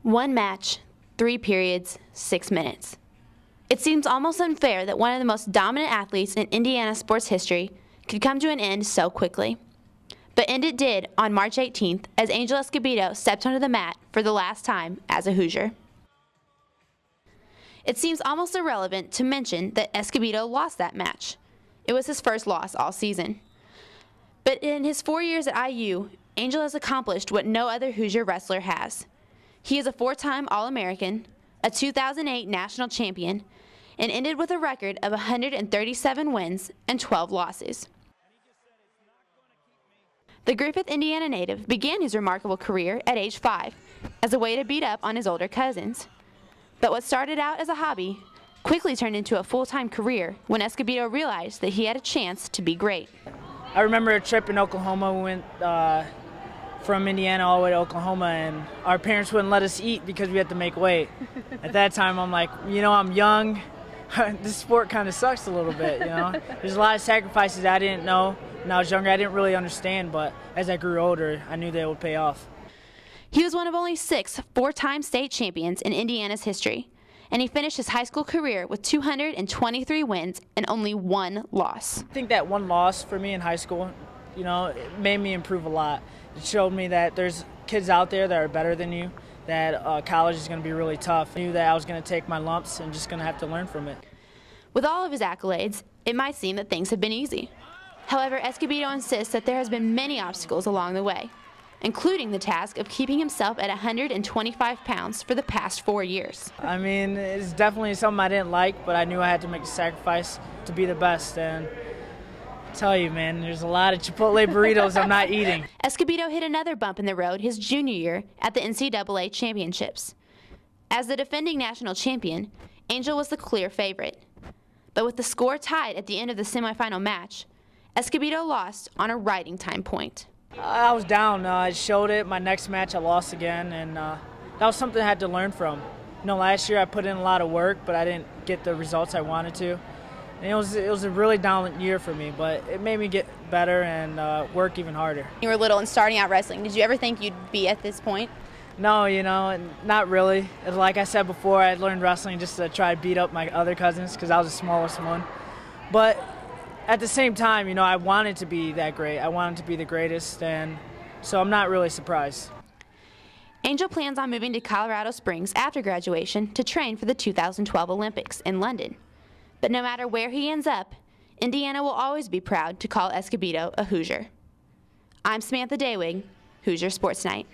One match, 3 periods, 6 minutes. It seems almost unfair that one of the most dominant athletes in Indiana sports history could come to an end so quickly. But end it did on March 18th as Angel Escobedo stepped onto the mat for the last time as a Hoosier. It seems almost irrelevant to mention that Escobedo lost that match. It was his first loss all season. But in his 4 years at IU, Angel has accomplished what no other Hoosier wrestler has. He is a 4-time All-American, a 2008 national champion, and ended with a record of 137 wins and 12 losses. The Griffith, Indiana native began his remarkable career at age 5 as a way to beat up on his older cousins. But what started out as a hobby quickly turned into a full-time career when Escobedo realized that he had a chance to be great. I remember a trip in Oklahoma. We went from Indiana all the way to Oklahoma, and our parents wouldn't let us eat because we had to make weight. At that time, I'm like, I'm young. This sport kind of sucks a little bit, There's a lot of sacrifices I didn't know. When I was younger, I didn't really understand, but as I grew older, I knew that it would pay off. He was one of only 6 4-time state champions in Indiana's history, and he finished his high school career with 223 wins and only 1 loss. I think that 1 loss for me in high school, it made me improve a lot. It showed me that there's kids out there that are better than you, that college is going to be really tough. I knew that I was going to take my lumps and just going to have to learn from it. With all of his accolades, it might seem that things have been easy. However, Escobedo insists that there has been many obstacles along the way, including the task of keeping himself at 125 pounds for the past 4 years. I mean, it's definitely something I didn't like, but I knew I had to make a sacrifice to be the best. And I tell you, man, there's a lot of Chipotle burritos I'm not eating. Escobedo hit another bump in the road his junior year at the NCAA championships. As the defending national champion, Angel was the clear favorite. But with the score tied at the end of the semifinal match, Escobedo lost on a riding time point. I was down. I showed it. My next match, I lost again, and that was something I had to learn from. Last year I put in a lot of work, but I didn't get the results I wanted to. And it was a really down year for me, but it made me get better and work even harder. You were little and starting out wrestling. Did you ever think you'd be at this point? No, not really. Like I said before, I learned wrestling just to try to beat up my other cousins because I was the smallest one. But at the same time, I wanted to be that great. I wanted to be the greatest, and so I'm not really surprised. Angel plans on moving to Colorado Springs after graduation to train for the 2012 Olympics in London. But no matter where he ends up, Indiana will always be proud to call Escobedo a Hoosier. I'm Samantha Dewig, Hoosier Sports Night.